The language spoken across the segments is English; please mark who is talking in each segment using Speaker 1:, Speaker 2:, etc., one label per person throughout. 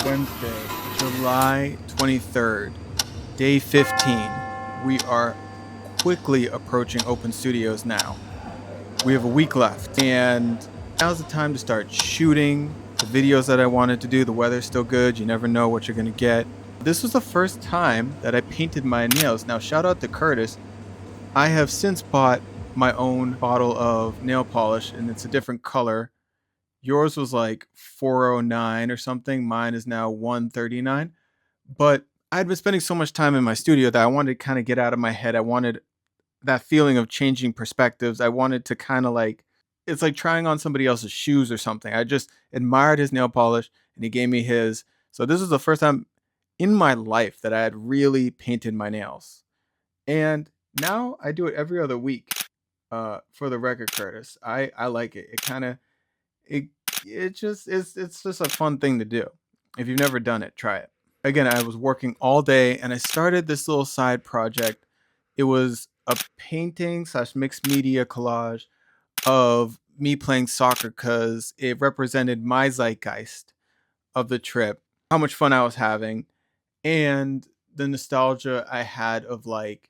Speaker 1: Wednesday, July 23rd, day 15. We are quickly approaching open studios now. We have a week left, and now's the time to start shooting the videos that I wanted to do. The weather's still good. You never know what you're going to get. This was the first time that I painted my nails. Now, shout out to Curtis. I have since bought my own bottle of nail polish, and it's a different color. Yours was like $4.09 or something. Mine is now $1.39. But I'd been spending so much time in my studio that I wanted to kind of get out of my head. I wanted that feeling of changing perspectives. I wanted to kind of like, it's like trying on somebody else's shoes or something. I just admired his nail polish and he gave me his. So this was the first time in my life that I had really painted my nails. And now I do it every other week. For the record, Curtis, I like it. It kind of, it's just a fun thing to do. If you've never done it, try it. Again, I was working all day and I started this little side project. It was a painting / mixed media collage of me playing soccer because it represented my zeitgeist of the trip, how much fun I was having, and the nostalgia I had of like,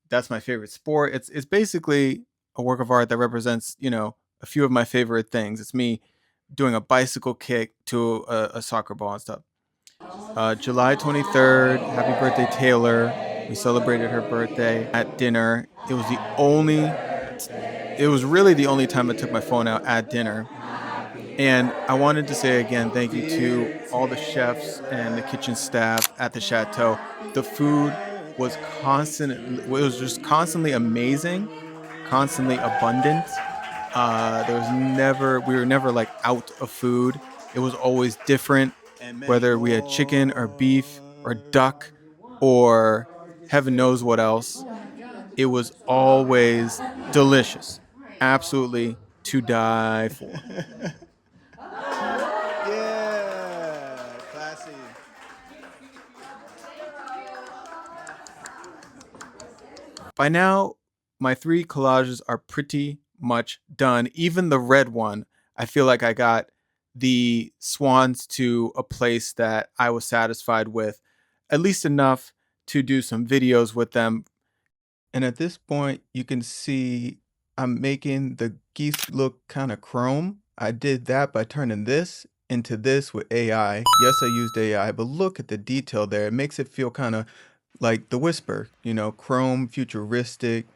Speaker 1: that's my favorite sport. It's basically a work of art that represents, a few of my favorite things. It's me doing a bicycle kick to a soccer ball and stuff. July 23rd, happy birthday, Taylor. We celebrated her birthday at dinner. It was really the only time I took my phone out at dinner. And I wanted to say again, thank you to all the chefs and the kitchen staff at the Chateau. The food was just constantly amazing, constantly abundant. We were never like out of food. It was always different, whether we had chicken or beef or duck or heaven knows what else. It was always delicious. Absolutely to die for. Yeah, classy. By now, my 3 collages are pretty much done. Even the red one, I feel like I got the swans to a place that I was satisfied with, at least enough to do some videos with them. And at this point, you can see I'm making the geese look kind of chrome. I did that by turning this into this with AI. Yes, I used AI, but look at the detail there. It makes it feel kind of like The Whisper, chrome, futuristic.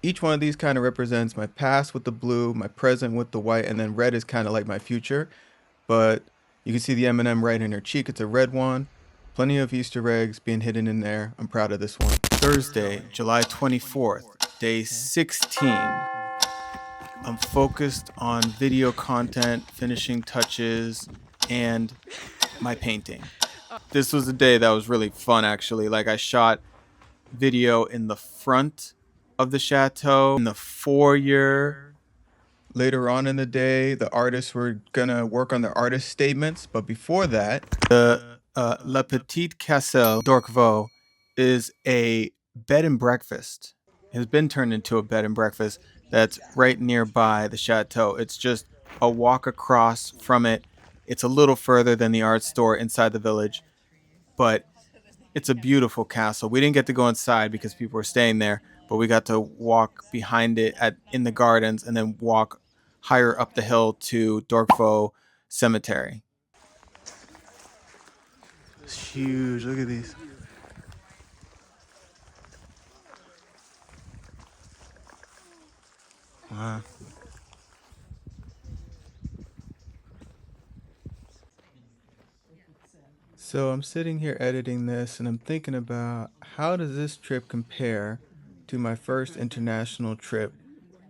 Speaker 1: Each one of these kind of represents my past with the blue, my present with the white, and then red is kind of like my future. But you can see the M&M right in her cheek. It's a red one. Plenty of Easter eggs being hidden in there. I'm proud of this one. Thursday, July 24th, day 16. I'm focused on video content, finishing touches, and my painting. This was a day that was really fun, actually. Like, I shot video in the front of the chateau, in the foyer. Later on in the day, the artists were gonna work on their artist statements, but before that, the La Petite Chateau D'Orquevaux is a bed and breakfast. It has been turned into a bed and breakfast that's right nearby the chateau. It's just a walk across from it. It's a little further than the art store inside the village, but it's a beautiful castle. We didn't get to go inside because people were staying there, but we got to walk behind it in the gardens and then walk higher up the hill to D'Orquevaux Cemetery. It's huge. Look at these. Wow. So I'm sitting here editing this and I'm thinking about how does this trip compare to my first international trip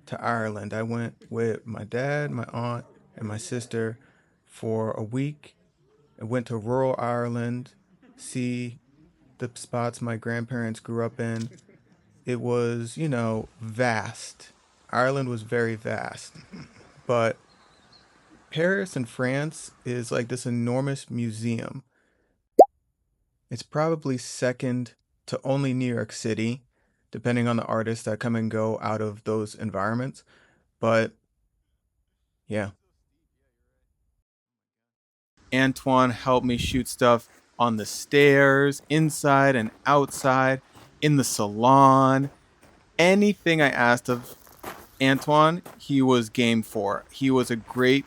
Speaker 1: to Ireland. I went with my dad, my aunt, and my sister for a week. I went to rural Ireland, see the spots my grandparents grew up in. It was, vast. Ireland was very vast. But Paris in France is like this enormous museum. It's probably second to only New York City, depending on the artists that come and go out of those environments. But yeah. Antoine helped me shoot stuff on the stairs, inside and outside, in the salon. Anything I asked of Antoine, he was game for. He was a great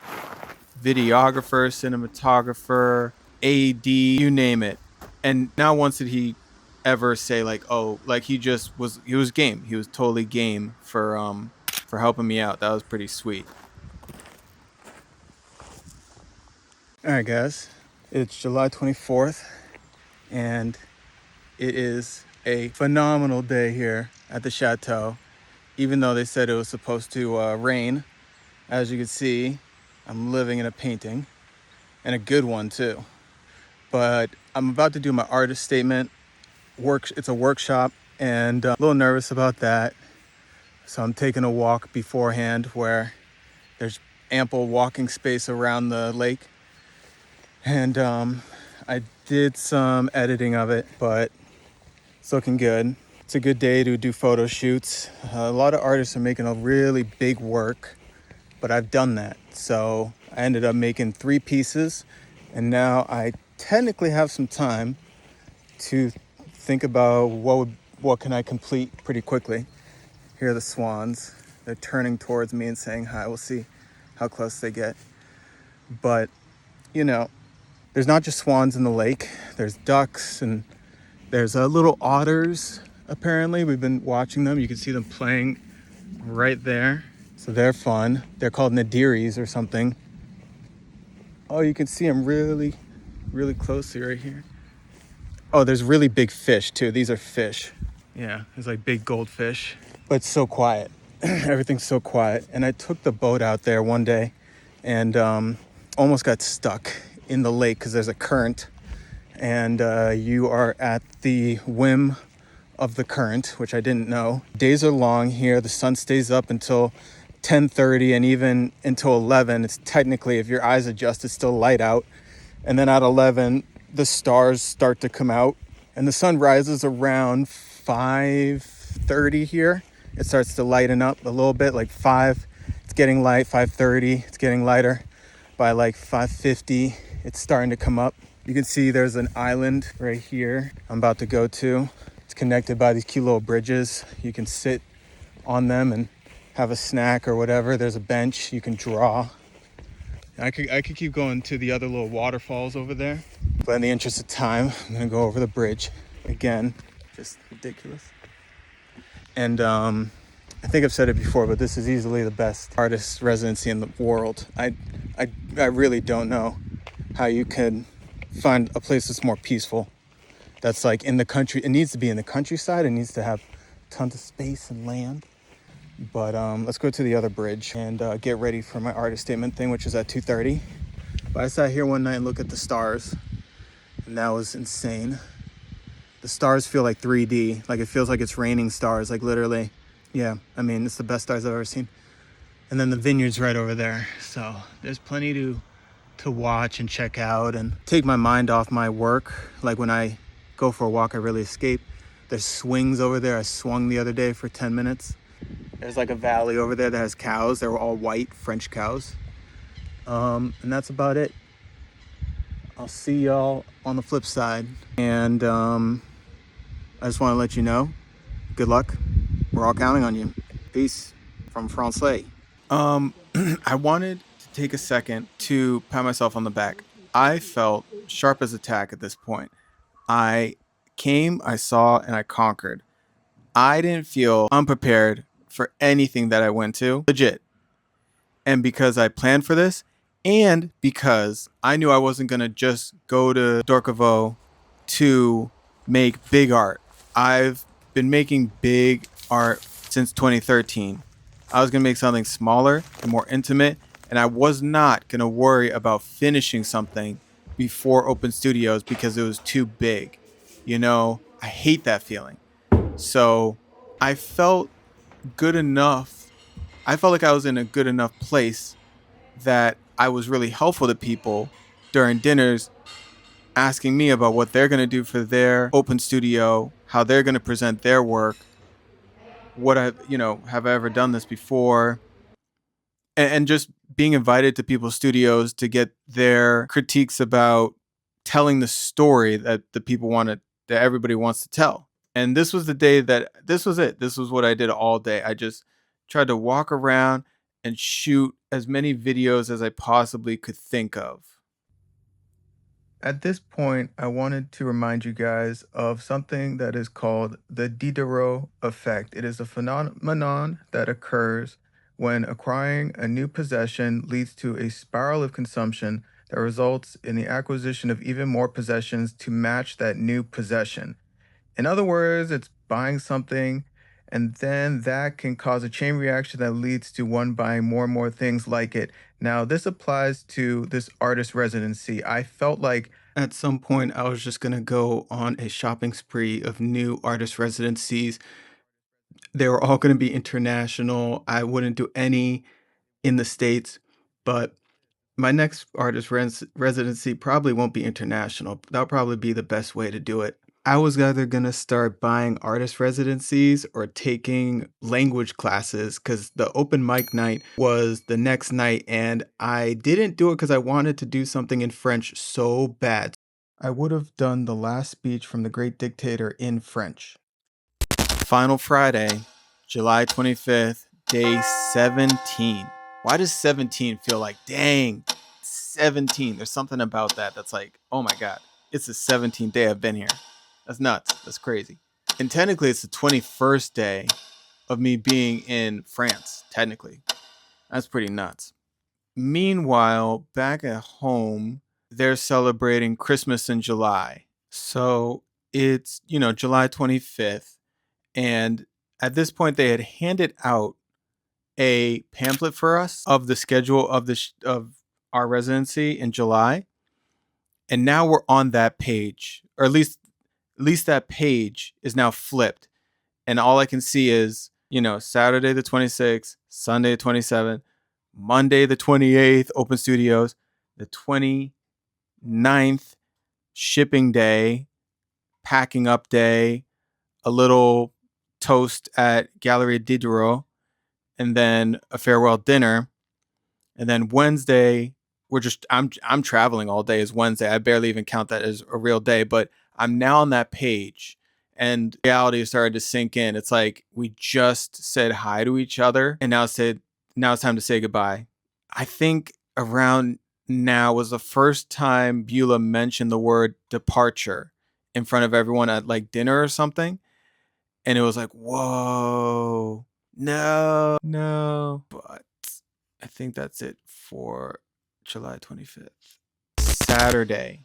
Speaker 1: videographer, cinematographer, AD, you name it. And not once did he ever say like, oh, like he was game. He was totally game for helping me out. That was pretty sweet. All right, guys. It's July 24th and it is a phenomenal day here at the chateau. Even though they said it was supposed to rain, as you can see, I'm living in a painting, and a good one too. But I'm about to do my artist statement. It's a workshop, and I'm a little nervous about that. So I'm taking a walk beforehand where there's ample walking space around the lake. And I did some editing of it, but it's looking good. It's a good day to do photo shoots. A lot of artists are making a really big work, but I've done that. So I ended up making 3 pieces, and now I technically have some time to think about what can I complete pretty quickly. Here are the swans. They're turning towards me and saying hi. We'll see how close they get. But, there's not just swans in the lake. There's ducks and there's little otters, apparently. We've been watching them. You can see them playing right there. So they're fun. They're called nadiris or something. Oh, you can see them really, really closely right here. Oh, there's really big fish too. These are fish. Yeah, there's like big goldfish. But it's so quiet. Everything's so quiet. And I took the boat out there one day and almost got stuck in the lake because there's a current. And you are at the whim of the current, which I didn't know. Days are long here. The sun stays up until 10:30 and even until 11. It's technically, if your eyes adjust, it's still light out. And then at 11, the stars start to come out. And the sun rises around 5:30 here. It starts to lighten up a little bit, like 5. It's getting light, 5:30. It's getting lighter. By like 5:50, it's starting to come up. You can see there's an island right here I'm about to go to. It's connected by these cute little bridges. You can sit on them and have a snack or whatever. There's a bench. You can draw. I could keep going to the other little waterfalls over there. But in the interest of time, I'm going to go over the bridge again. Just ridiculous. And I think I've said it before, but this is easily the best artist residency in the world. I really don't know how you could find a place that's more peaceful. That's like in the country. It needs to be in the countryside. It needs to have tons of space and land. But let's go to the other bridge and get ready for my artist statement thing, which is at 2:30. But I sat here one night and looked at the stars, and that was insane. The stars feel like 3D. Like it feels like it's raining stars, like literally. Yeah, I mean, it's the best stars I've ever seen. And then the vineyard's right over there. So there's plenty to watch and check out and take my mind off my work. Like when I go for a walk, I really escape. There's swings over there. I swung the other day for 10 minutes. There's like a valley over there that has cows. They were all white French cows. And that's about it. I'll see y'all on the flip side. And I just want to let you know, good luck. We're
Speaker 2: We're all counting on you. Peace from Francais.
Speaker 1: I wanted to take a second to pat myself on the back. I felt sharp as a tack at this point. I came, I saw, and I conquered. I didn't feel unprepared for anything that I went to. Legit. And because I planned for this, and because I knew I wasn't going to just go to D'Orquevaux to make big art. I've been making big art since 2013. I was going to make something smaller and more intimate, and I was not going to worry about finishing something before Open Studios because it was too big. You know, I hate that feeling. So I felt good enough. I felt like I was in a good enough place that I was really helpful to people during dinners, asking me about what they're going to do for their open studio, how they're going to present their work, what have I ever done this before, and just being invited to people's studios to get their critiques about telling the story that the people wanted, that everybody wants to tell. And this was the day that this was it. This was what I did all day. I just tried to walk around and shoot as many videos as I possibly could think of. At this point, I wanted to remind you guys of something that is called the Diderot effect. It is a phenomenon that occurs when acquiring a new possession leads to a spiral of consumption that results in the acquisition of even more possessions to match that new possession. In other words, it's buying something, and then that can cause a chain reaction that leads to one buying more and more things like it. Now, this applies to this artist residency. I felt like at some point I was just going to go on a shopping spree of new artist residencies. They were all going to be international. I wouldn't do any in the States, but my next artist residency probably won't be international. That'll probably be the best way to do it. I was either going to start buying artist residencies or taking language classes because the open mic night was the next night, and I didn't do it because I wanted to do something in French so bad. I would have done the last speech from the great dictator in French. Final Friday, July 25th, day 17. Why does 17 feel like, dang, 17? There's something about that that's like, oh my God, it's the 17th day I've been here. That's nuts. That's crazy. And technically, it's the 21st day of me being in France, technically. That's pretty nuts. Meanwhile, back at home, they're celebrating Christmas in July. So it's, July 25th. And at this point, they had handed out a pamphlet for us of the schedule of of our residency in July. And now we're on that page, or at least that page is now flipped. And all I can see is, Saturday the 26th, Sunday the 27th, Monday the 28th, open studios, the 29th, shipping day, packing up day, a little toast at Gallery Diderot, and then a farewell dinner. And then Wednesday, I'm traveling all day is Wednesday. I barely even count that as a real day, but I'm now on that page and reality started to sink in. It's like we just said hi to each other and now it's time to say goodbye. I think around now was the first time Beulah mentioned the word departure in front of everyone at like dinner or something. And it was like, whoa, no. But I think that's it for July 25th. Saturday,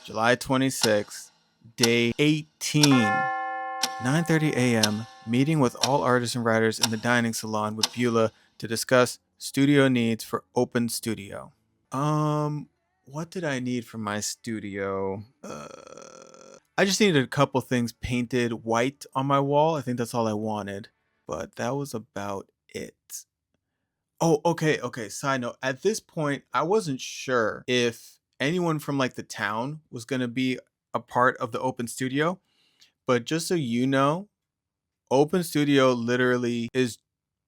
Speaker 1: July 26th, day 18, 9:30 a.m., meeting with all artists and writers in the dining salon with Beulah to discuss studio needs for open studio. What did I need for my studio? I just needed a couple things painted white on my wall. I think that's all I wanted, but that was about it. Oh, okay. Side note, at this point, I wasn't sure if anyone from like the town was going to be a part of the open studio, but just so you know, open studio literally is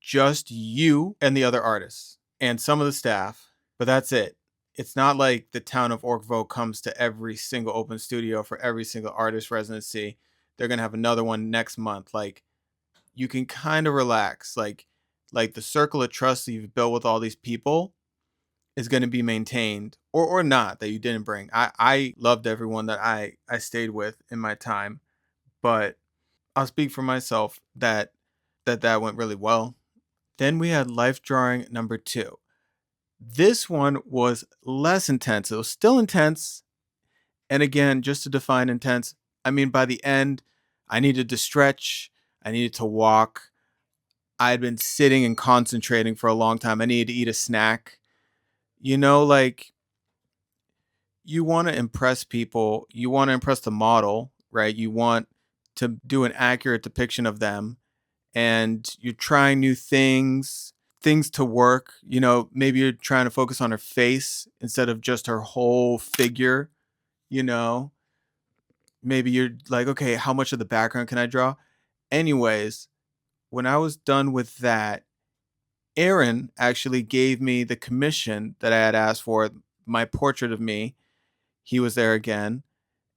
Speaker 1: just you and the other artists and some of the staff, but that's it. It's not like the town of Orquevaux comes to every single open studio for every single artist residency. They're going to have another one next month. Like, you can kind of relax. Like the circle of trust that you've built with all these people is going to be maintained, or not, that you didn't bring. I loved everyone that I stayed with in my time, but I'll speak for myself that went really well. Then we had life drawing number 2. This one was less intense. It was still intense. And again, just to define intense, I mean, by the end, I needed to stretch, I needed to walk. I had been sitting and concentrating for a long time. I needed to eat a snack. Like, you want to impress people, you want to impress the model, right? You want to do an accurate depiction of them, and you're trying new things to work. Maybe you're trying to focus on her face instead of just her whole figure. you know Maybe you're like, okay, how much of the background can I draw? Anyways, when I was done with that, Aaron actually gave me the commission that I had asked for, my portrait of me. He was there again.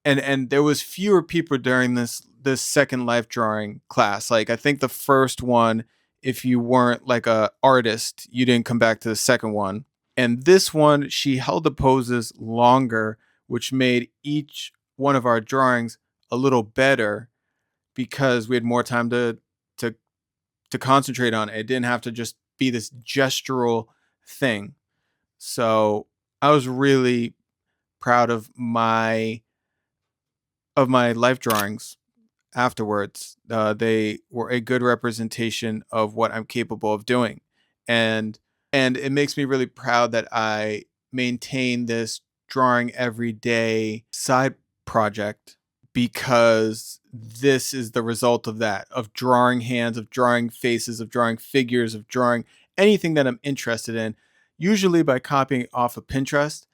Speaker 1: And there was fewer people during this second life drawing class. Like, I think the first one, if you weren't like a artist, you didn't come back to the second one. And this one, she held the poses longer, which made each one of our drawings a little better because we had more time to to concentrate on it. It didn't have to just be this gestural thing. So I was really proud of my life drawings afterwards. They were a good representation of what I'm capable of doing, and it makes me really proud that I maintain this drawing every day side project, because this is the result of that, of drawing hands, of drawing faces, of drawing figures, of drawing anything that I'm interested in, usually by copying off of Pinterest.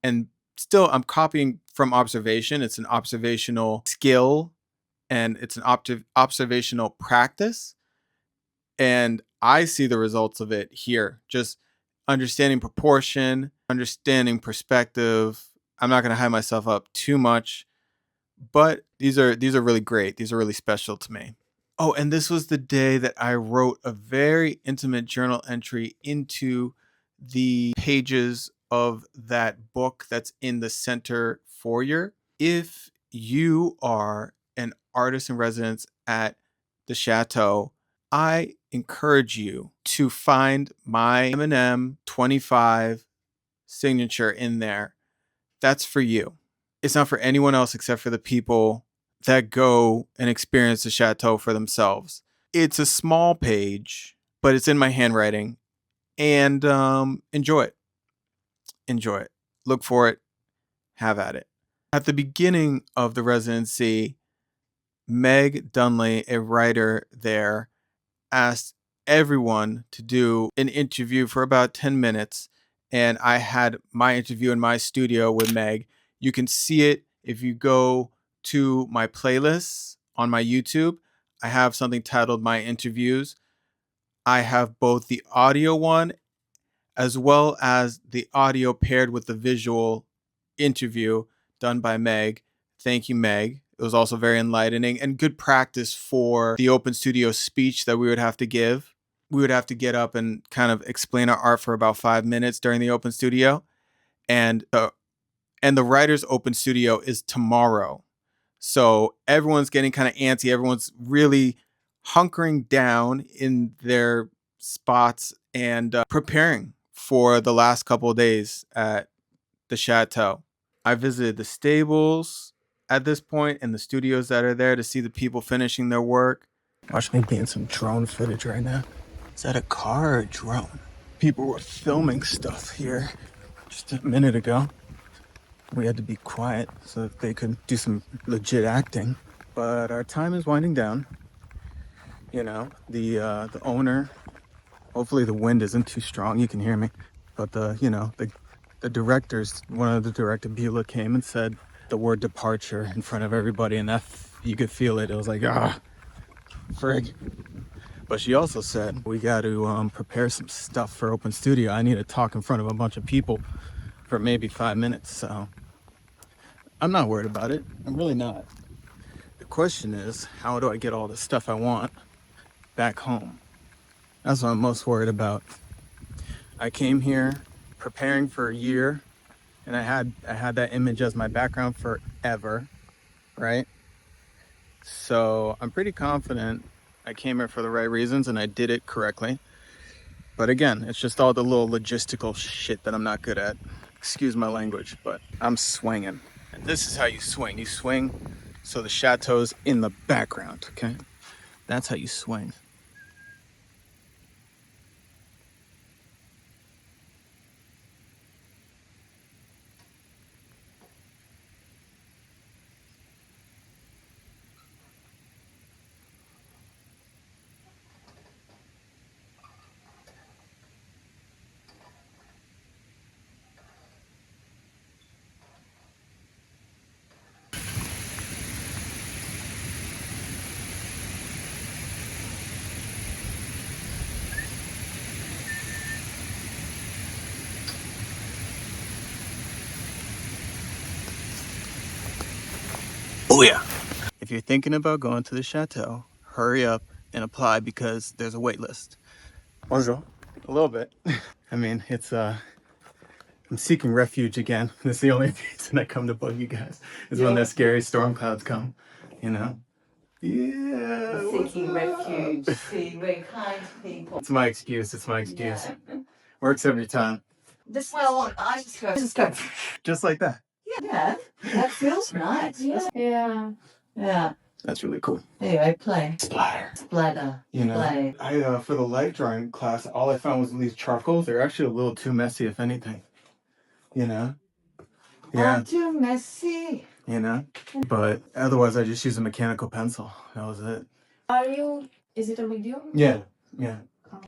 Speaker 1: And still, I'm copying from observation. It's an observational skill, and it's an observational practice. And I see the results of it here. Just understanding proportion, understanding perspective. I'm not going to hype myself up too much, but these are really great. These are really special to me. Oh, and this was the day that I wrote a very intimate journal entry into the pages of that book that's in the center foyer. If you are an artist in residence at the Chateau, I encourage you to find my M&M 25 signature in there. That's for you. It's not for anyone else except for the people that go and experience the Chateau for themselves. It's a small page, but it's in my handwriting, and enjoy it. Enjoy it. Look for it. Have at it. At the beginning of the residency, Meg Dunley, a writer there, asked everyone to do an interview for about 10 minutes. And I had my interview in my studio with Meg. You can see it if you go to my playlists on my YouTube. I have something titled My Interviews. I have both the audio one as well as the audio paired with the visual interview done by Meg. Thank you, Meg. It was also very enlightening and good practice for the open studio speech that we would have to give. We would have to get up and kind of explain our art for about 5 minutes during the open studio. And the writer's open studio is tomorrow. So everyone's getting kind of antsy. Everyone's really hunkering down in their spots and preparing for the last couple of days at the Chateau. I visited the stables at this point and the studios that are there to see the people finishing their work. Watch me be in some drone footage right now. Is that a car or a drone? People were filming stuff here just a minute ago. We had to be quiet so that they could do some legit acting. But our time is winding down. The owner, hopefully the wind isn't too strong, you can hear me. But the directors, one of the director, Beulah, came and said the word departure in front of everybody, and that you could feel it. It was like, frig. But she also said, we got to prepare some stuff for open studio. I need to talk in front of a bunch of people for maybe 5 minutes. So I'm not worried about it. I'm really not. The question is, how do I get all the stuff I want back home. That's what I'm most worried about. I came here preparing for a year, and I had that image as my background forever, right? So I'm pretty confident I came here for the right reasons and I did it correctly. But again, it's just all the little logistical shit that I'm not good at. Excuse my language, but I'm swinging. And this is how you swing. You swing so the chateau's in the background, okay? That's how you swing. Oh yeah. If you're thinking about going to the chateau, hurry up and apply because there's a wait list. Bonjour. A little bit. I mean, I'm seeking refuge again. That's the only reason I come to bug you guys is when the scary storm clouds come, you know? Yeah.
Speaker 3: Seeking refuge. See, we're kind people.
Speaker 1: It's my excuse. It's my excuse. Yeah. Works every time.
Speaker 3: I just go.
Speaker 1: Just like that.
Speaker 3: Yeah, that feels nice.
Speaker 4: Yeah.
Speaker 3: Yeah.
Speaker 1: That's really cool.
Speaker 3: Anyway, play.
Speaker 1: Splatter. You know,
Speaker 3: Play.
Speaker 1: I for the light drawing class, all I found was these charcoals. They're actually a little too messy, if anything. You know? Yeah.
Speaker 3: Oh, too messy.
Speaker 1: You know? But otherwise, I just use a mechanical pencil. That was it.
Speaker 4: Is it a video?
Speaker 1: Yeah. Yeah.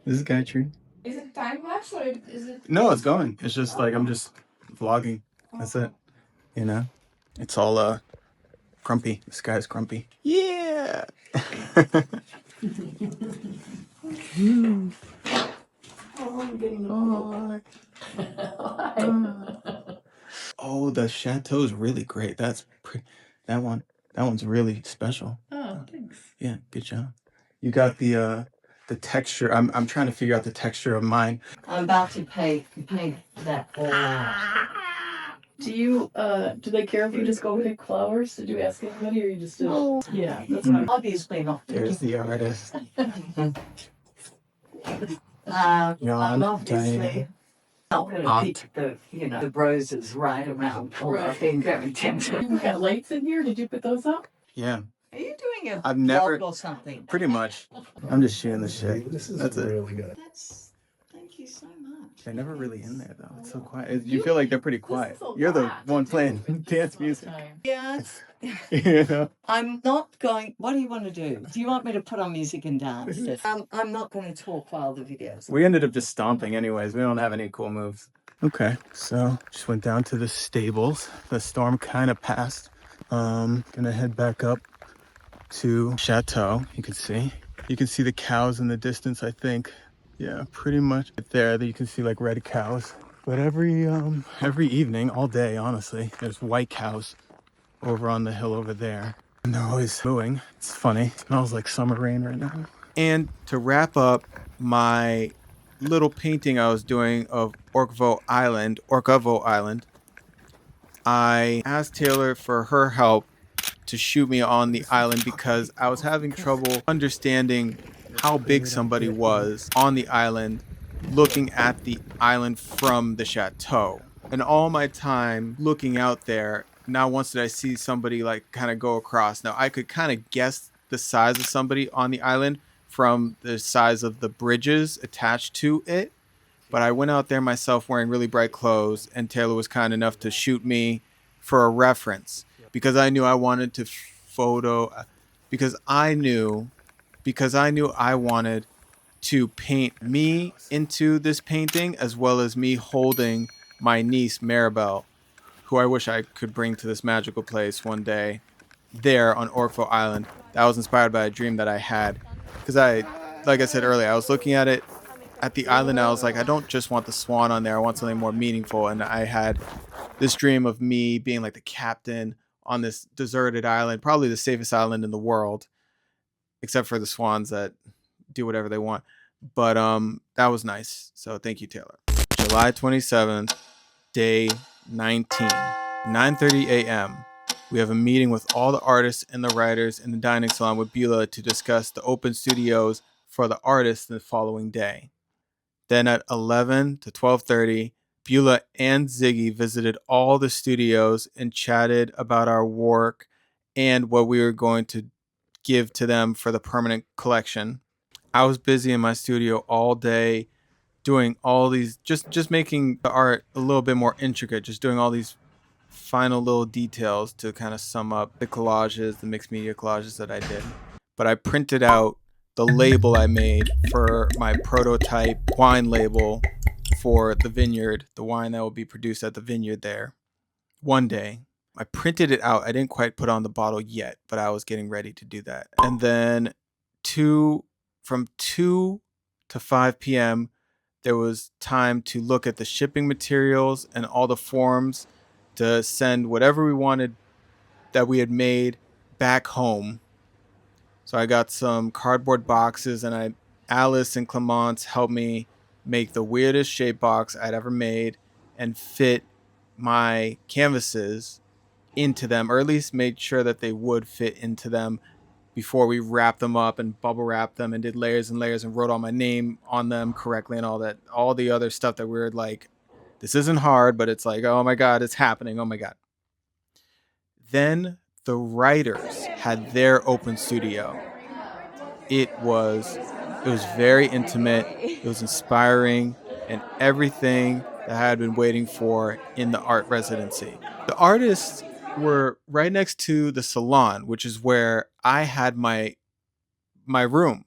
Speaker 1: This is Gayatri.
Speaker 4: Is it time lapse or is it?
Speaker 1: No, it's going. It's just like I'm just vlogging. That's it. You know? It's all grumpy. The sky's grumpy. Yeah.
Speaker 4: Oh, I'm getting
Speaker 1: Oh, the chateau's really great. That one's really special.
Speaker 4: Oh, thanks.
Speaker 1: Yeah, good job. You got the texture. I'm trying to figure out the texture of mine.
Speaker 3: I'm about to pay that all out.
Speaker 4: Do they care if you just go pick flowers? Did you ask anybody or you just did it? Yeah, that's fine.
Speaker 3: Obviously not.
Speaker 1: There's the artist.
Speaker 3: I'm obviously not going to pick the roses right around. I've been very tempted.
Speaker 4: You got lights in here? Did you put those up?
Speaker 1: Yeah.
Speaker 3: Are you doing a
Speaker 1: I've never-
Speaker 3: vlog or something?
Speaker 1: Pretty much. I'm just shooting the shit. That's it.
Speaker 5: really good.
Speaker 3: Thank you so much.
Speaker 1: They're never really in there though. It's so quiet. You feel like they're pretty quiet. You're the one playing dance music.
Speaker 3: Yes.
Speaker 1: You know?
Speaker 3: I'm not going. What do you want to do? Do you want me to put on music and dance? I'm not going to talk while the video's.
Speaker 1: We ended up just stomping anyways. We don't have any cool moves. Okay, so just went down to the stables. The storm kind of passed. Gonna head back up to Chateau. You can see the cows in the distance, I think. Yeah, pretty much there. You can see like red cows. But every evening, all day, honestly, there's white cows over on the hill over there. And they're always mooing. It's funny. It smells like summer rain right now. And to wrap up my little painting I was doing of D'Orquevaux Island, I asked Taylor for her help to shoot me on the island because I was having trouble understanding how big somebody was on the island looking at the island from the chateau. And all my time looking out there, not once did I see somebody like kind of go across. Now I could kind of guess the size of somebody on the island from the size of the bridges attached to it. But I went out there myself wearing really bright clothes, and Taylor was kind enough to shoot me for a reference because I knew I wanted to because I knew I wanted to paint me into this painting as well as me holding my niece Maribel, who I wish I could bring to this magical place one day there on D'Orquevaux Island. That was inspired by a dream that I had. Because like I said earlier, I was looking at it at the island. I was like, I don't just want the swan on there. I want something more meaningful. And I had this dream of me being like the captain on this deserted island, probably the safest island in the world, except for the swans that do whatever they want. But that was nice. So thank you, Taylor. July 27th, day 19, 9:30 a.m. We have a meeting with all the artists and the writers in the dining salon with Beulah to discuss the open studios for the artists the following day. Then at 11 to 12:30, Beulah and Ziggy visited all the studios and chatted about our work and what we were going to give to them for the permanent collection. I was busy in my studio all day doing all these, just making the art a little bit more intricate, just doing all these final little details to kind of sum up the collages, the mixed media collages that I did. But I printed out the label I made for my prototype wine label for the vineyard, the wine that will be produced at the vineyard there one day. I printed it out. I didn't quite put on the bottle yet, but I was getting ready to do that. And then from 2 to 5 p.m., there was time to look at the shipping materials and all the forms to send whatever we wanted that we had made back home. So I got some cardboard boxes, and Alice and Clemence helped me make the weirdest shape box I'd ever made and fit my canvases into them, or at least made sure that they would fit into them before we wrapped them up and bubble wrapped them and did layers and layers and wrote all my name on them correctly and all the other stuff that we were like, this isn't hard, but it's like, oh my God, it's happening. Oh my God. Then the writers had their open studio. It was very intimate. It was inspiring, and everything that I had been waiting for in the art residency. The artists were right next to the salon, which is where I had my room.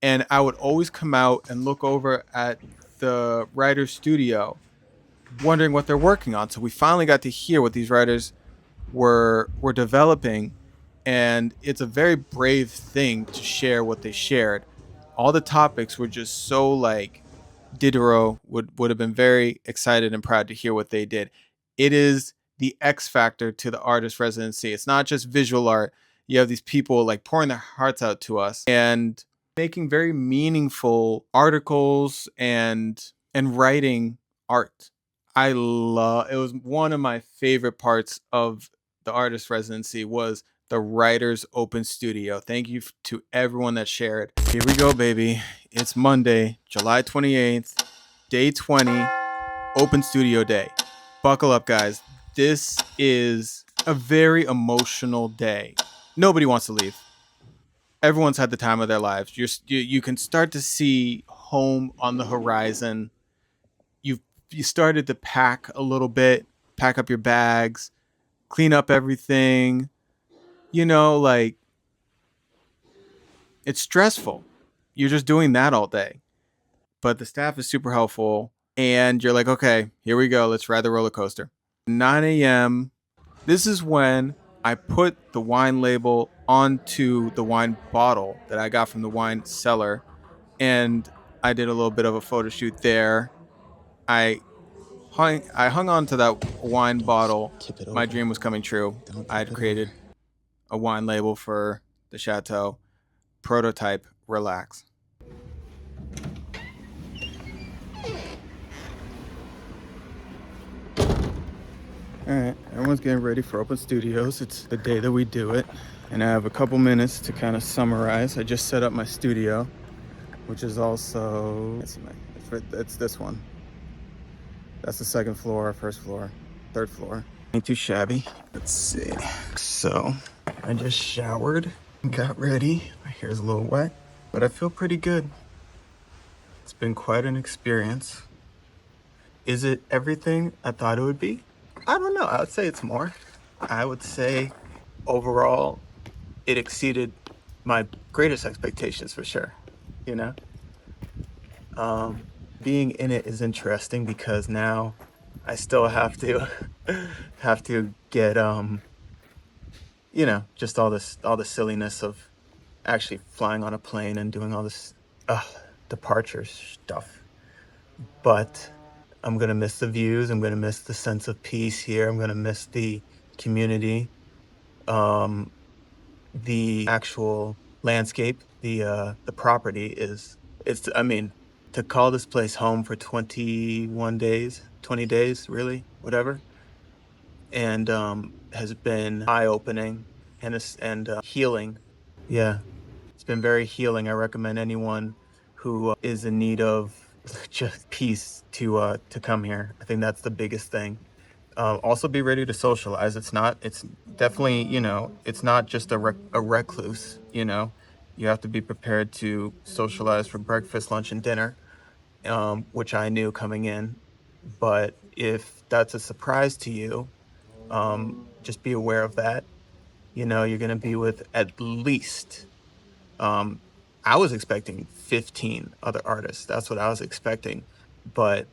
Speaker 1: And I would always come out and look over at the writer's studio, wondering what they're working on. So we finally got to hear what these writers were developing, and it's a very brave thing to share what they shared. All the topics were just so like Diderot would have been very excited and proud to hear what they did. It is the X factor to the artist residency. It's not just visual art. You have these people like pouring their hearts out to us and making very meaningful articles and writing art. It was one of my favorite parts of the artist residency was the writer's open studio. Thank you to everyone that shared. Here we go, baby. It's Monday, July 28th, day 20, open studio day. Buckle up, guys. This is a very emotional day. Nobody wants to leave. Everyone's had the time of their lives. You can start to see home on the horizon. You started to pack a little bit, pack up your bags, clean up everything. Like, it's stressful. You're just doing that all day. But the staff is super helpful, and you're like, okay, here we go. Let's ride the roller coaster. 9 a.m. This is when I put the wine label onto the wine bottle that I got from the wine cellar, and I did a little bit of a photo shoot there. I hung on to that wine bottle. My dream was coming true. I had created a wine label for the Chateau. Prototype, relax. All right, everyone's getting ready for open studios. It's the day that we do it, and I have a couple minutes to kind of summarize. I just set up my studio, which is also, it's this one. That's the second floor, first floor, third floor. Ain't too shabby. Let's see. So I just showered and got ready. My hair's a little wet, but I feel pretty good. It's been quite an experience. Is it everything I thought it would be? I don't know. I would say it's more. I would say overall it exceeded my greatest expectations for sure. Being in it is interesting because now I still have to get just all the silliness of actually flying on a plane and doing all this departure stuff. But I'm gonna miss the views. I'm gonna miss the sense of peace here. I'm gonna miss the community, the actual landscape. the property is, it's, I mean, to call this place home for 21 days, 20 days, really, whatever, and has been eye-opening and healing. Yeah, it's been very healing. I recommend anyone who is in need of just peace to come here. I think that's the biggest thing. Also be ready to socialize. It's definitely, it's not just a recluse, you have to be prepared to socialize for breakfast, lunch, and dinner, which I knew coming in. But if that's a surprise to you, just be aware of that. You're going to be with at least, um, I was expecting 15 other artists. That's what I was expecting. But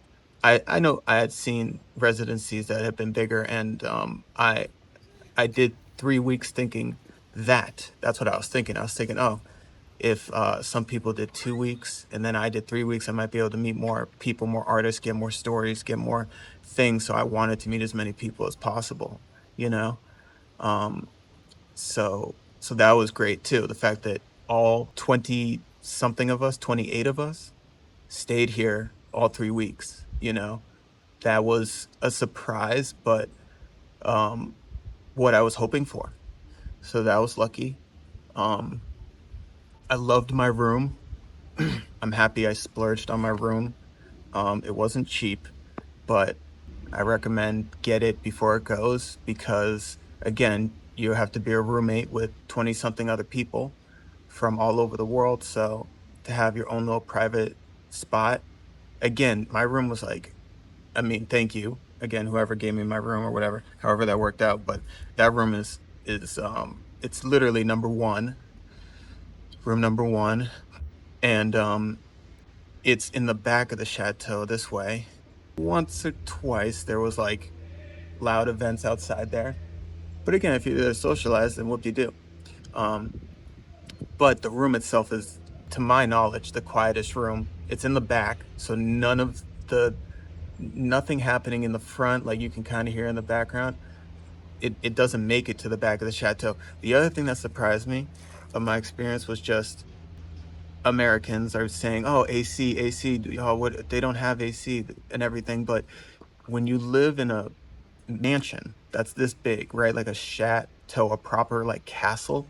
Speaker 1: I know I had seen residencies that have been bigger, and I did 3 weeks thinking that's what I was thinking. I was thinking, oh, if some people did 2 weeks and then I did 3 weeks, I might be able to meet more people, more artists, get more stories, get more things. So I wanted to meet as many people as possible, you know? Um, so that was great too. The fact that all 20 something of us, 28 of us, stayed here all 3 weeks, that was a surprise, but um, what I was hoping for. So that was lucky. Um, I loved my room. I'm happy I splurged on my room. It wasn't cheap, but I recommend get it before it goes because, again, you have to be a roommate with 20 something other people from all over the world. So to have your own little private spot, again, my room was like, I mean, thank you again, whoever gave me my room or whatever, however that worked out. But that room is it's literally room number one, and it's in the back of the chateau this way. Once or twice there was like loud events outside there, but again, if you're there to socialize, then whoop-de-doo. Um, but the room itself is, to my knowledge, the quietest room. It's in the back, so nothing happening in the front, like you can kind of hear in the background. It doesn't make it to the back of the chateau. The other thing that surprised me of my experience was just Americans are saying, "Oh, AC, AC, oh, what, they don't have AC and everything." But when you live in a mansion that's this big, right, like a chateau, a proper like castle,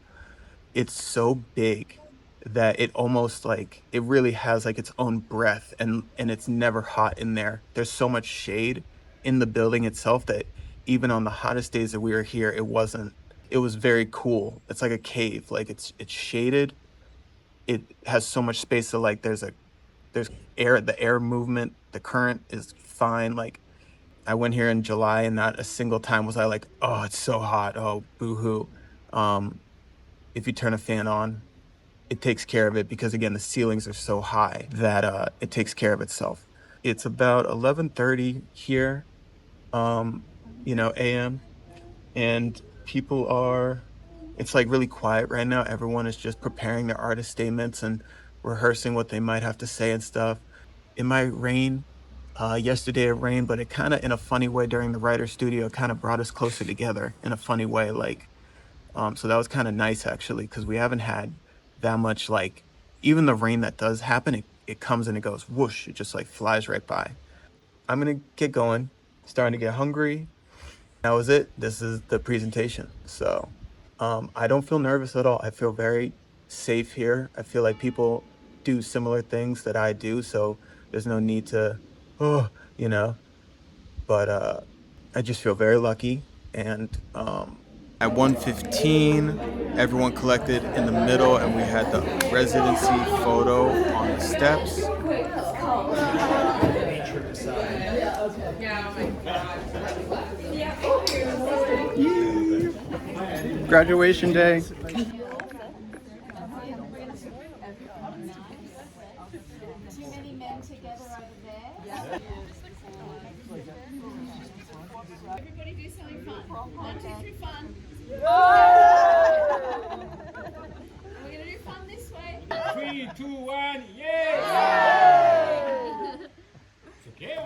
Speaker 1: it's so big that it almost like it really has like its own breath, and it's never hot in there. There's so much shade in the building itself that even on the hottest days that we were here, it was very cool. It's like a cave, like it's shaded. It has so much space, so like there's air, the air movement, the current is fine. Like I went here in July and not a single time was I like, oh, it's so hot, oh, boo-hoo. um if you turn a fan on, it takes care of it because again the ceilings are so high that it takes care of itself. It's about 11:30 here, um AM, and people are, it's like really quiet right now. Everyone is just preparing their artist statements and rehearsing what they might have to say and stuff. It might rain. Yesterday it rained, but it kind of, in a funny way, during the writer studio, it kind of brought us closer together in a funny way. Like, so that was kind of nice actually, because we haven't had that much, like, even the rain that does happen, it comes and it goes whoosh, it just like flies right by. I'm gonna get going, starting to get hungry. That was it. This is the presentation. So I don't feel nervous at all. I feel very safe here. I feel like people do similar things that I do, so there's no need to, oh, you know. But I just feel very lucky. And at 1:15, everyone collected in the middle, and we had the residency photo on the steps. Graduation day.
Speaker 5: Everybody do something fun. 1, 2, 3, fun. We're gonna do fun this way.
Speaker 6: 3, 2, 1, yay! It's okay.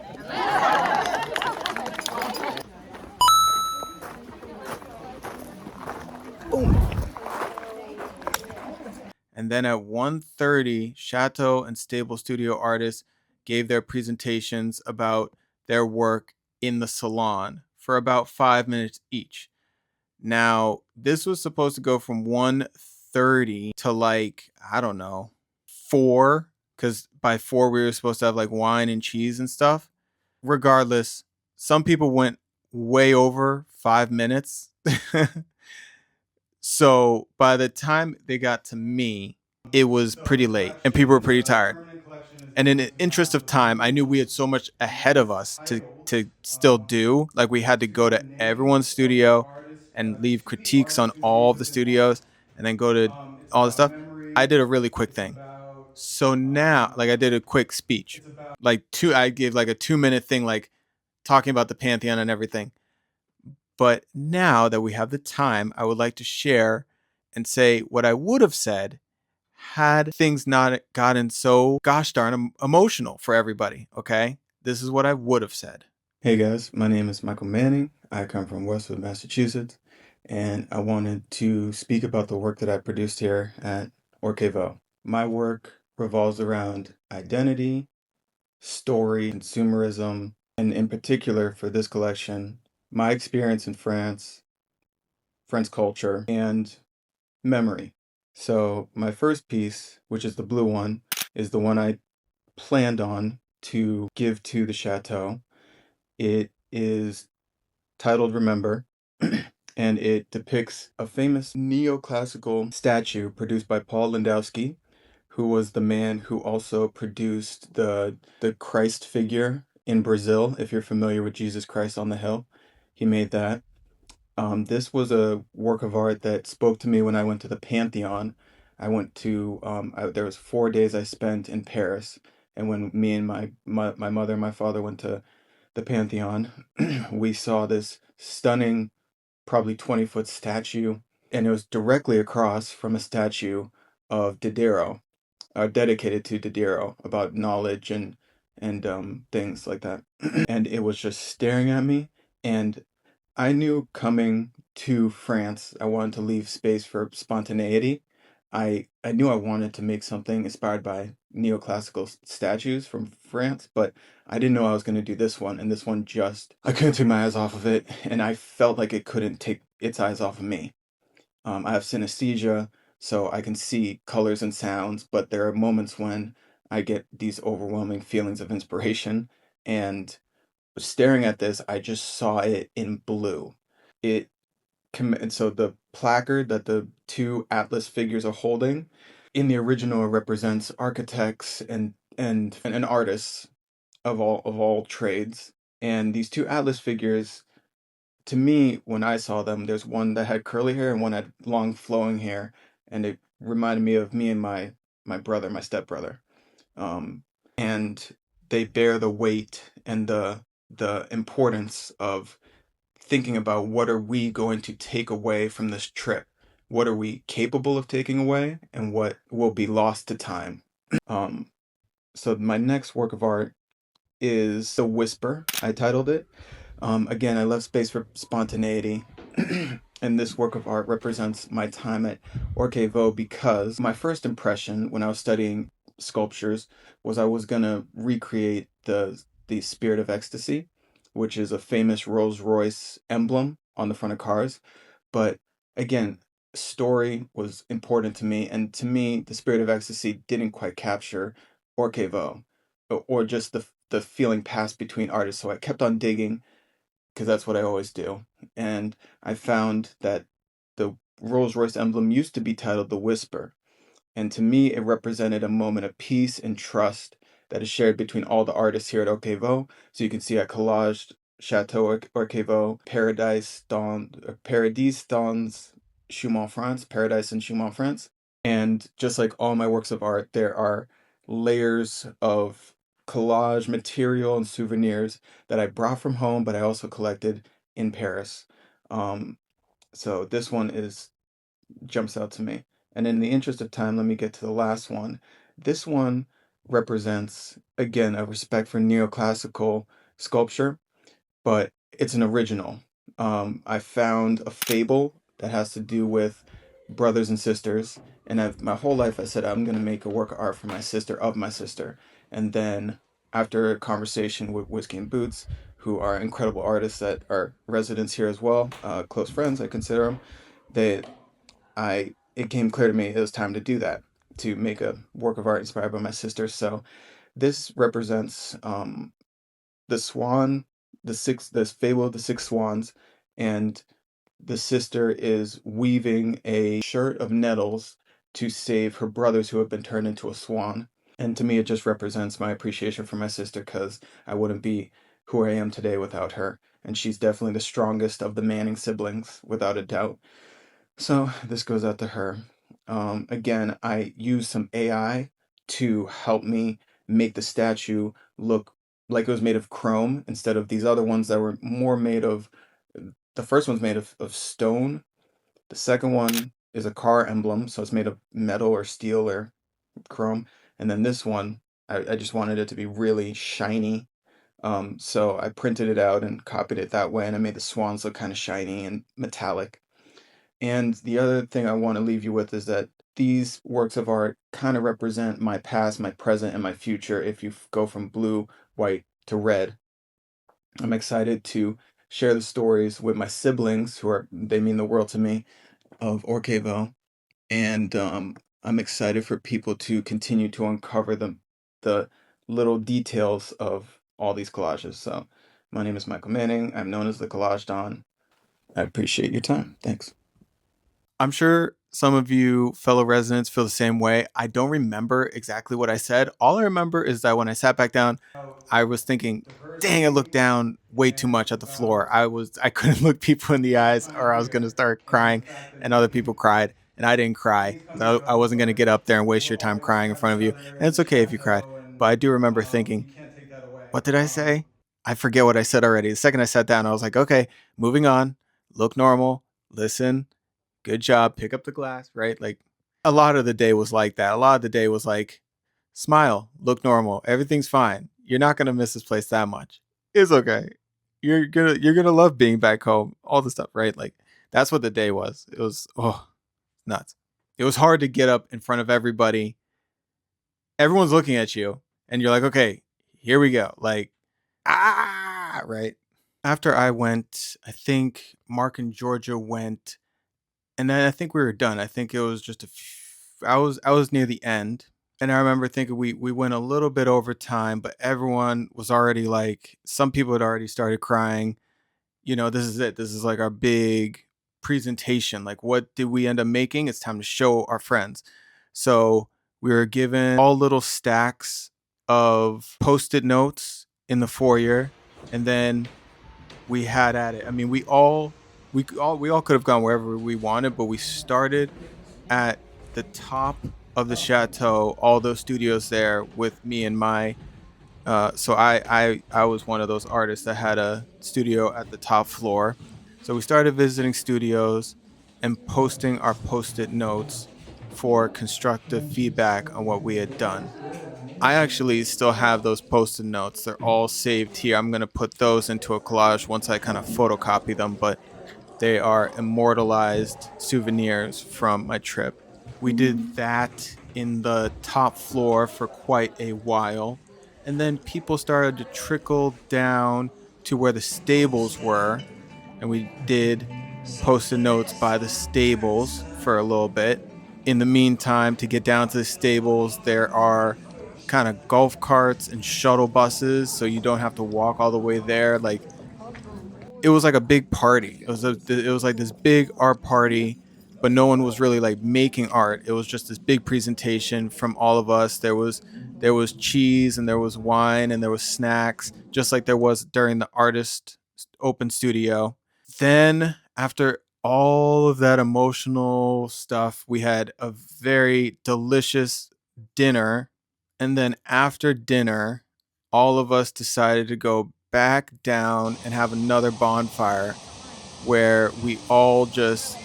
Speaker 1: And And then at 1:30, Chateau and Stable Studio artists gave their presentations about their work in the salon for about 5 minutes each. Now, this was supposed to go from 1:30 to like, I don't know, 4, because by 4 we were supposed to have like wine and cheese and stuff. Regardless, some people went way over 5 minutes. So by the time they got to me, it was pretty late and people were pretty tired. And in the interest of time, I knew we had so much ahead of us to still do. Like we had to go to everyone's studio and leave critiques on all of the studios and then go to all the stuff. I did a really quick thing. So now, like I did a quick speech. I gave like a 2-minute thing, like talking about the Pantheon and everything. But now that we have the time, I would like to share and say what I would have said had things not gotten so gosh darn emotional for everybody. Okay, this is what I would have said.
Speaker 7: Hey guys, my name is Michael Manning. I come from Westwood, Massachusetts, and I wanted to speak about the work that I produced here at D'Orquevaux. My work revolves around identity, story, consumerism, and in particular for this collection, my experience in France, French culture, and memory. So my first piece, which is the blue one, is the one I planned on to give to the chateau. It is titled Remember, and it depicts a famous neoclassical statue produced by Paul Landowski, who was the man who also produced the Christ figure in Brazil. If you're familiar with Jesus Christ on the Hill, he made that. This was a work of art that spoke to me when I went to the Pantheon. I went to there was 4 days I spent in Paris, and when me and my mother and my father went to the Pantheon, we saw this stunning, probably 20-foot statue, and it was directly across from a statue of Diderot, dedicated to Diderot, about knowledge and things like that. And it was just staring at me, and I knew coming to France, I wanted to leave space for spontaneity. I knew I wanted to make something inspired by neoclassical statues from France, but I didn't know I was going to do this one. And this one I couldn't take my eyes off of it, and I felt like it couldn't take its eyes off of me. I have synesthesia, so I can see colors and sounds, but there are moments when I get these overwhelming feelings of inspiration, and staring at this, I just saw it in blue. And so the placard that the two Atlas figures are holding, in the original, it represents architects and artists of all trades. And these two Atlas figures, to me, when I saw them, there's one that had curly hair and one had long flowing hair, and it reminded me of me and my brother, my stepbrother. And they bear the weight and the importance of thinking about what are we going to take away from this trip? What are we capable of taking away, and what will be lost to time? So my next work of art is The Whisper, I titled it. Again, I left space for spontaneity. And this work of art represents my time at D'Orquevaux, because my first impression when I was studying sculptures was I was going to recreate the Spirit of Ecstasy, which is a famous Rolls-Royce emblem on the front of cars. But again, story was important to me, and to me, the Spirit of Ecstasy didn't quite capture D'Orquevaux, or just the feeling passed between artists. So I kept on digging, because that's what I always do. And I found that the Rolls-Royce emblem used to be titled The Whisper. And to me, it represented a moment of peace and trust that is shared between all the artists here at D'Orquevaux. So you can see I collaged Chateau D'Orquevaux, Paradise dans Chaumont, France, Paradise in Chaumont, France. And just like all my works of art, there are layers of collage material and souvenirs that I brought from home, but I also collected in Paris. So this one jumps out to me. And in the interest of time, let me get to the last one. This one represents, again, a respect for neoclassical sculpture, but it's an original. I found a fable that has to do with brothers and sisters, And my whole life I said I'm going to make a work of art for my sister, of my sister. And then after a conversation with Whiskey and Boots, who are incredible artists that are residents here as well, close friends, I consider them, it became clear to me it was time to do that, to make a work of art inspired by my sister. So this represents the swan, this fable of the six swans, and the sister is weaving a shirt of nettles to save her brothers who have been turned into a swan. And to me, it just represents my appreciation for my sister, because I wouldn't be who I am today without her. And she's definitely the strongest of the Manning siblings, without a doubt. So this goes out to her. Again, I used some AI to help me make the statue look like it was made of chrome instead of these other ones that were more made of. The first one's made of stone. The second one is a car emblem, so it's made of metal or steel or chrome. And then this one, I just wanted it to be really shiny. So I printed it out and copied it that way, and I made the swans look kind of shiny and metallic. And the other thing I want to leave you with is that these works of art kind of represent my past, my present, and my future if you go from blue, white to red. I'm excited to share the stories with my siblings, they mean the world to me, of Orquevaux. And I'm excited for people to continue to uncover the little details of all these collages. So my name is Michael Manning. I'm known as the Collage Don. I appreciate your time. Thanks.
Speaker 1: I'm sure some of you fellow residents feel the same way. I don't remember exactly what I said. All I remember is that when I sat back down, I was thinking, dang, I looked down way too much at the floor. I couldn't look people in the eyes, or I was going to start crying, and other people cried and I didn't cry. I wasn't going to get up there and waste your time crying in front of you. And it's okay if you cried. But I do remember thinking, what did I say? I forget what I said already. The second I sat down, I was like, okay, moving on, look normal, listen, good job, pick up the glass, right? Like, a lot of the day was like that. A lot of the day was like, smile, look normal, everything's fine. You're not gonna miss this place that much. It's okay. You're gonna love being back home. All the stuff, right? Like, that's what the day was. It was nuts. It was hard to get up in front of everybody. Everyone's looking at you, and you're like, okay, here we go. Like, right. After I went, I think Mark and Georgia went, and then I think we were done. I think it was just I was near the end, and I remember thinking we went a little bit over time, but everyone was already like, some people had already started crying. This is it. This is like our big presentation. Like, what did we end up making? It's time to show our friends. So we were given all little stacks of post-it notes in the foyer, and then we had at it. I mean, we all could have gone wherever we wanted, but we started at the top of the chateau, all those studios there with me and my so I was one of those artists that had a studio at the top floor. So we started visiting studios and posting our post-it notes for constructive feedback on what we had done. I actually still have those post-it notes. They're all saved here. I'm going to put those into a collage once I kind of photocopy them, but they are immortalized souvenirs from my trip. We did that in the top floor for quite a while, and then people started to trickle down to where the stables were, and we did post-it notes by the stables for a little bit. In the meantime, to get down to the stables, there are kind of golf carts and shuttle buses, so you don't have to walk all the way there. Like, it was like a big party. It was like this big art party, but no one was really like making art. It was just this big presentation from all of us. There was cheese, and there was wine, and there was snacks, just like there was during the artist open studio. Then, after all of that emotional stuff, we had a very delicious dinner. And then after dinner, all of us decided to go back down and have another bonfire where we all just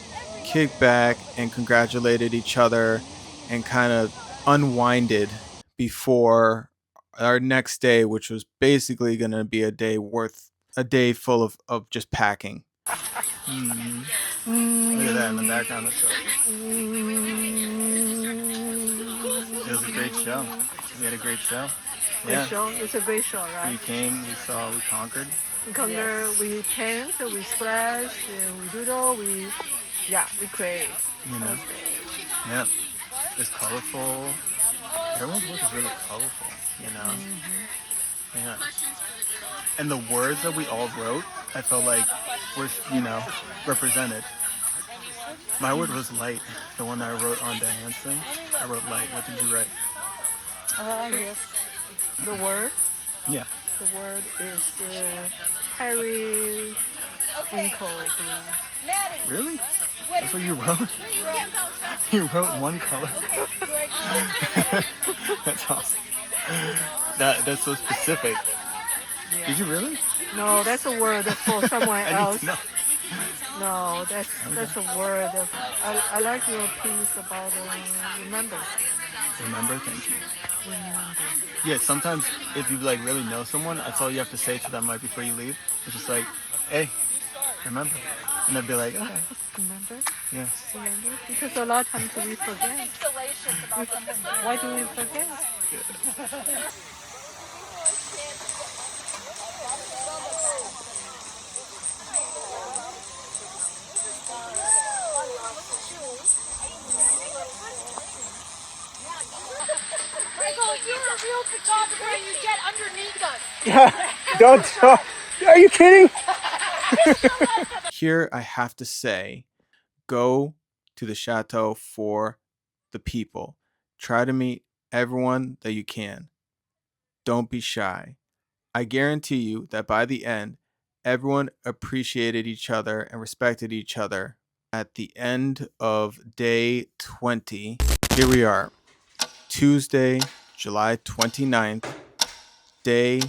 Speaker 1: kicked back and congratulated each other and kind of unwinded before our next day, which was basically going to be a day full of just packing. Look at that in the background. great show. We had a great show.
Speaker 3: Great show. It's a great show, right?
Speaker 1: We came, we saw, we conquered.
Speaker 3: We come there, we paint, we splash, we doodle, we create.
Speaker 1: You know? Yeah. It's colorful. Everyone's work is really colorful, you know? Yeah. And the words that we all wrote, I felt like were, you know, represented. My word was light. The one that I wrote on Diane's thing, I wrote light. What did you write?
Speaker 3: Yes. The word?
Speaker 1: Yeah.
Speaker 3: The word is Paris Souvenirs.
Speaker 1: Really? That's what you wrote? You wrote one color? That's awesome. That's so specific.
Speaker 3: Yeah.
Speaker 1: Did you really?
Speaker 3: No, that's a word for someone
Speaker 1: I
Speaker 3: else.
Speaker 1: need to know.
Speaker 3: No, that's a word. I like your piece about remember.
Speaker 1: Remember? Thank you.
Speaker 3: Remember.
Speaker 1: Yeah, sometimes if you like really know someone, that's all you have to say to them right before you leave. It's just like, hey, remember? And they'll be like, okay.
Speaker 3: Remember?
Speaker 1: Yes.
Speaker 3: Remember? Because a lot of times we forget. Why do we forget?
Speaker 5: Michael, if you're a real photographer, you get underneath us.
Speaker 1: Don't. Are you kidding? Here, I have to say, go to the chateau for the people. Try to meet everyone that you can. Don't be shy. I guarantee you that by the end, everyone appreciated each other and respected each other. At the end of day 20, here we are, Tuesday, July 29th, day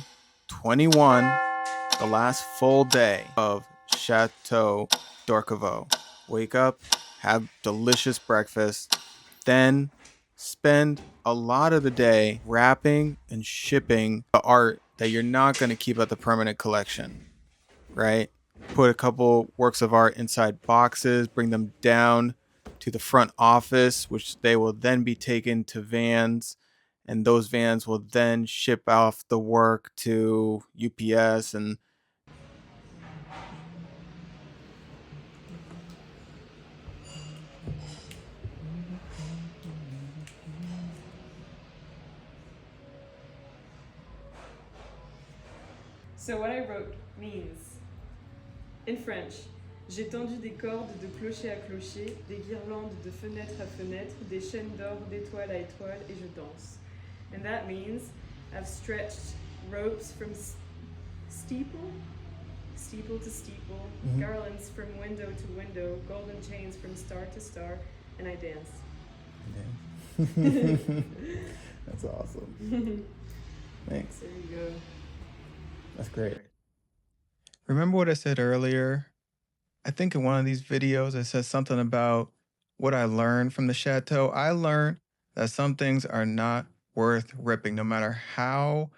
Speaker 1: 21, the last full day of Chateau D'Orquevaux. Wake up, have delicious breakfast, then spend a lot of the day wrapping and shipping the art that you're not going to keep at the permanent collection, right? Put a couple works of art inside boxes, bring them down to the front office, which they will then be taken to vans, and those vans will then ship off the work to UPS and
Speaker 8: So what I wrote means, in French, j'ai tendu des cordes de clocher à clocher, des guirlandes de fenêtre à fenêtre, des chaînes d'or d'étoile à étoile, et je danse. And that means I've stretched ropes from steeple to steeple, garlands from window to window, golden chains from star to star, and I dance.
Speaker 7: That's awesome. Thanks.
Speaker 8: There you go.
Speaker 7: That's great. Remember what I said earlier? I think in one of these videos, I said something about what I learned from the chateau. I learned that some things are not worth ripping, no matter how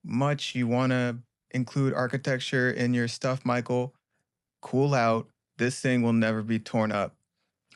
Speaker 7: much you want to include architecture in your stuff, Michael. Cool out. This thing will never be torn up.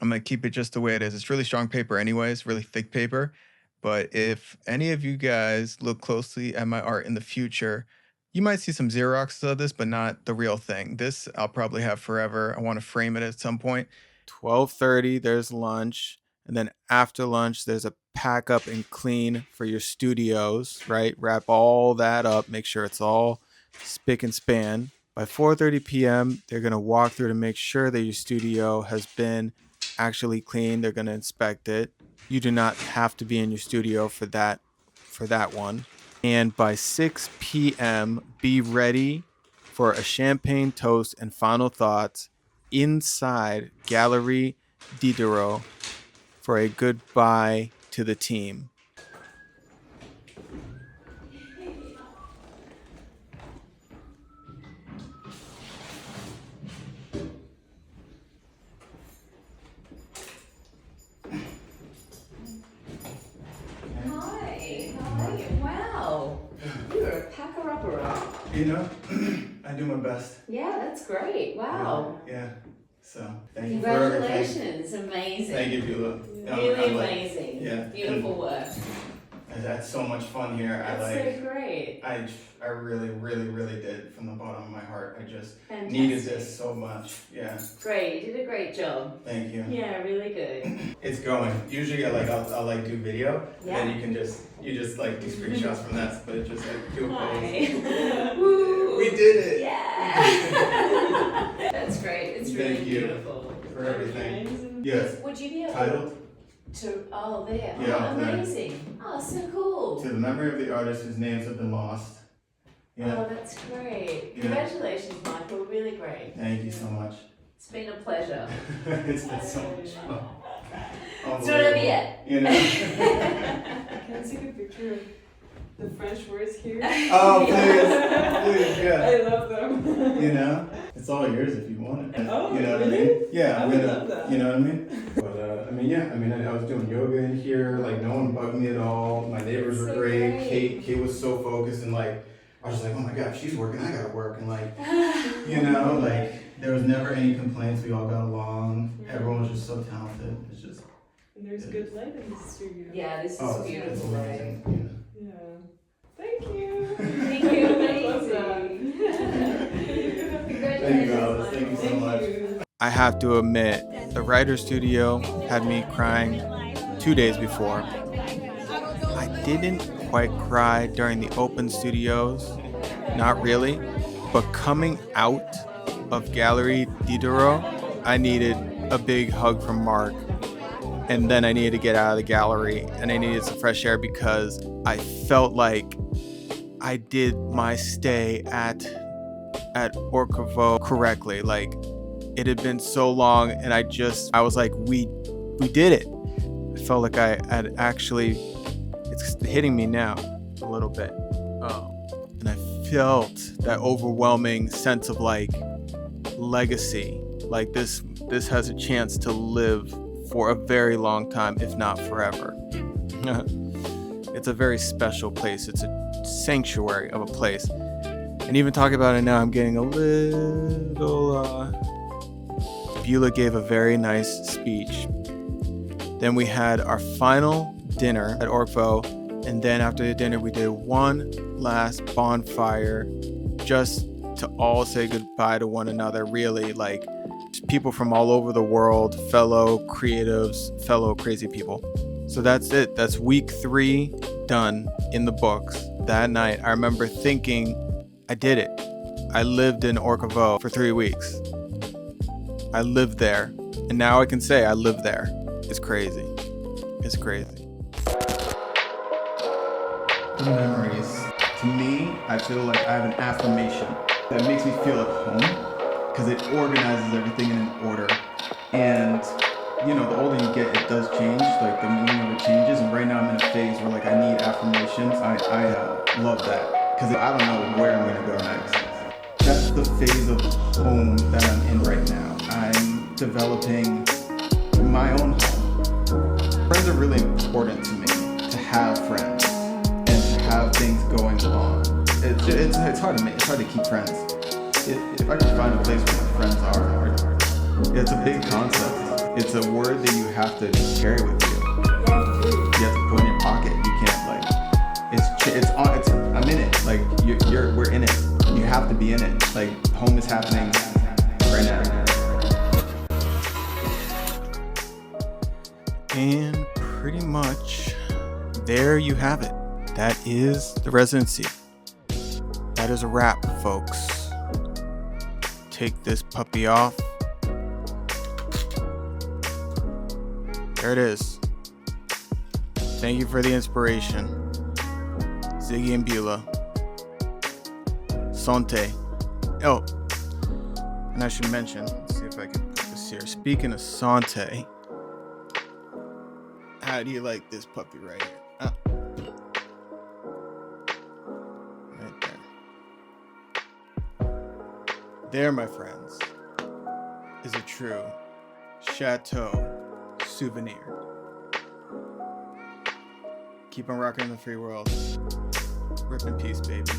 Speaker 7: I'm going to keep it just the way it is. It's really strong paper anyways, really thick paper. But if any of you guys look closely at my art in the future, you might see some Xeroxes of this, but not the real thing. This I'll probably have forever. I want to frame it at some point. 12:30, there's lunch. And then after lunch, there's a pack up and clean for your studios, right? Wrap all that up. Make sure it's all spick and span. By 4:30 p.m., they're going to walk through to make sure that your studio has been actually cleaned. They're going to inspect it. You do not have to be in your studio for that one. And by 6 p.m., be ready for a champagne toast and final thoughts inside Gallery Diderot for a goodbye to the team.
Speaker 9: Hi, how are you? Wow, you're a packer-upper.
Speaker 7: You know, I do my best.
Speaker 9: Yeah, that's great. Wow.
Speaker 7: Yeah. So, thank you for everything.
Speaker 9: Congratulations, amazing.
Speaker 7: Thank you, Beulah.
Speaker 9: Really amazing.
Speaker 7: Yeah.
Speaker 9: Beautiful work.
Speaker 7: That's so much fun here.
Speaker 9: That's so great.
Speaker 7: I really, really, really did from the bottom of my heart. I just
Speaker 9: Fantastic.
Speaker 7: needed this so much. Yeah.
Speaker 9: Great, you did a great job.
Speaker 7: Thank you.
Speaker 9: Yeah, really good.
Speaker 7: It's going. Usually I'll like do video,
Speaker 9: Yeah.
Speaker 7: and then you just like do screenshots from that, but it's just like do a pose.
Speaker 9: Hi. Woo.
Speaker 7: We did it.
Speaker 9: Yeah. That's great. It's really
Speaker 7: Thank you
Speaker 9: beautiful.
Speaker 7: for everything. Yes.
Speaker 9: Would you be able
Speaker 7: Titled
Speaker 9: to? Oh, there.
Speaker 7: Yeah,
Speaker 9: Oh,
Speaker 7: there.
Speaker 9: amazing. Oh, so cool.
Speaker 7: to the memory of the artists whose names have been lost. Yeah.
Speaker 9: Oh, that's great.
Speaker 7: Yeah.
Speaker 9: Congratulations, Michael. Really great.
Speaker 7: Thank you so much.
Speaker 9: It's been a pleasure.
Speaker 7: It's been so much fun.
Speaker 9: It's not over yet.
Speaker 7: You know?
Speaker 8: Can I take a picture of the French words here?
Speaker 7: Oh, please, yeah.
Speaker 8: I love them.
Speaker 7: You know, it's all yours if you want it.
Speaker 8: Oh,
Speaker 7: you know what I
Speaker 8: really?
Speaker 7: mean? Yeah,
Speaker 8: I
Speaker 7: I'm
Speaker 8: would
Speaker 7: gonna,
Speaker 8: love that.
Speaker 7: you know what I mean? But I was doing yoga in here. Like no one bugged me at all. My neighbors were
Speaker 9: So
Speaker 7: great.
Speaker 9: great.
Speaker 7: Kate was so focused and like I was just like, oh my god, she's working, I gotta work, and like, you know, like there was never any complaints. We all got along. Everyone was just so talented. It's just.
Speaker 8: And there's good light in the studio.
Speaker 9: Yeah, this is
Speaker 7: Oh, it's
Speaker 9: beautiful.
Speaker 7: amazing.
Speaker 8: Yeah. Thank you.
Speaker 9: Thank you.
Speaker 8: I love that.
Speaker 9: Amazing.
Speaker 7: Thank you, Alice. Thank you so much.
Speaker 1: I have to admit, the writer studio had me crying 2 days before. I didn't quite cry during the open studios, not really, but coming out of Gallery Diderot, I needed a big hug from Mark. And then I needed to get out of the gallery and I needed some fresh air because I felt like I did my stay at D'Orquevaux correctly. Like it had been so long and I was like, we did it. I felt like I had actually, it's hitting me now a little bit. And I felt that overwhelming sense of like legacy. Like this has a chance to live for a very long time, if not forever. It's a very special place. It's a sanctuary of a place. And even talking about it now, I'm getting a little... Beulah gave a very nice speech. Then we had our final dinner at D'Orquevaux, and then after the dinner, we did one last bonfire just to all say goodbye to one another, really, like people from all over the world, fellow creatives, fellow crazy people. So that's it. That's week 3 done in the books. That night, I remember thinking, I did it. I lived in D'Orquevaux for 3 weeks. I lived there. And now I can say I lived there. It's crazy. It's crazy.
Speaker 7: The memories. To me, I feel like I have an affirmation that makes me feel at home because it organizes everything in an order. And, you know, the older you get, it does change. Like the meaning of it changes. And right now I'm in a phase where like I need affirmations. I love that because I don't know where I'm going to go next. That's the phase of home that I'm in right now. I'm developing my own home. Friends are really important to me, to have friends and to have things going on. It's hard to make. It's hard to keep friends. If I can find a place where my friends are, it's a big concept. It's a word that you have to carry with you. You have to put in your pocket. You can't I'm in it. Like we're in it. You have to be in it. Like home is happening right now.
Speaker 1: And pretty much there you have it. That is the residency. That is a wrap, folks. Take this puppy off. There it is. Thank you for the inspiration. Ziggy and Beulah. Sante. Oh, and I should mention, let's see if I can put this here. Speaking of Sante, how do you like this puppy right here? Right there. There, my friends, is a true Chateau Souvenir. Keep on rocking in the free world. Rip in peace, baby.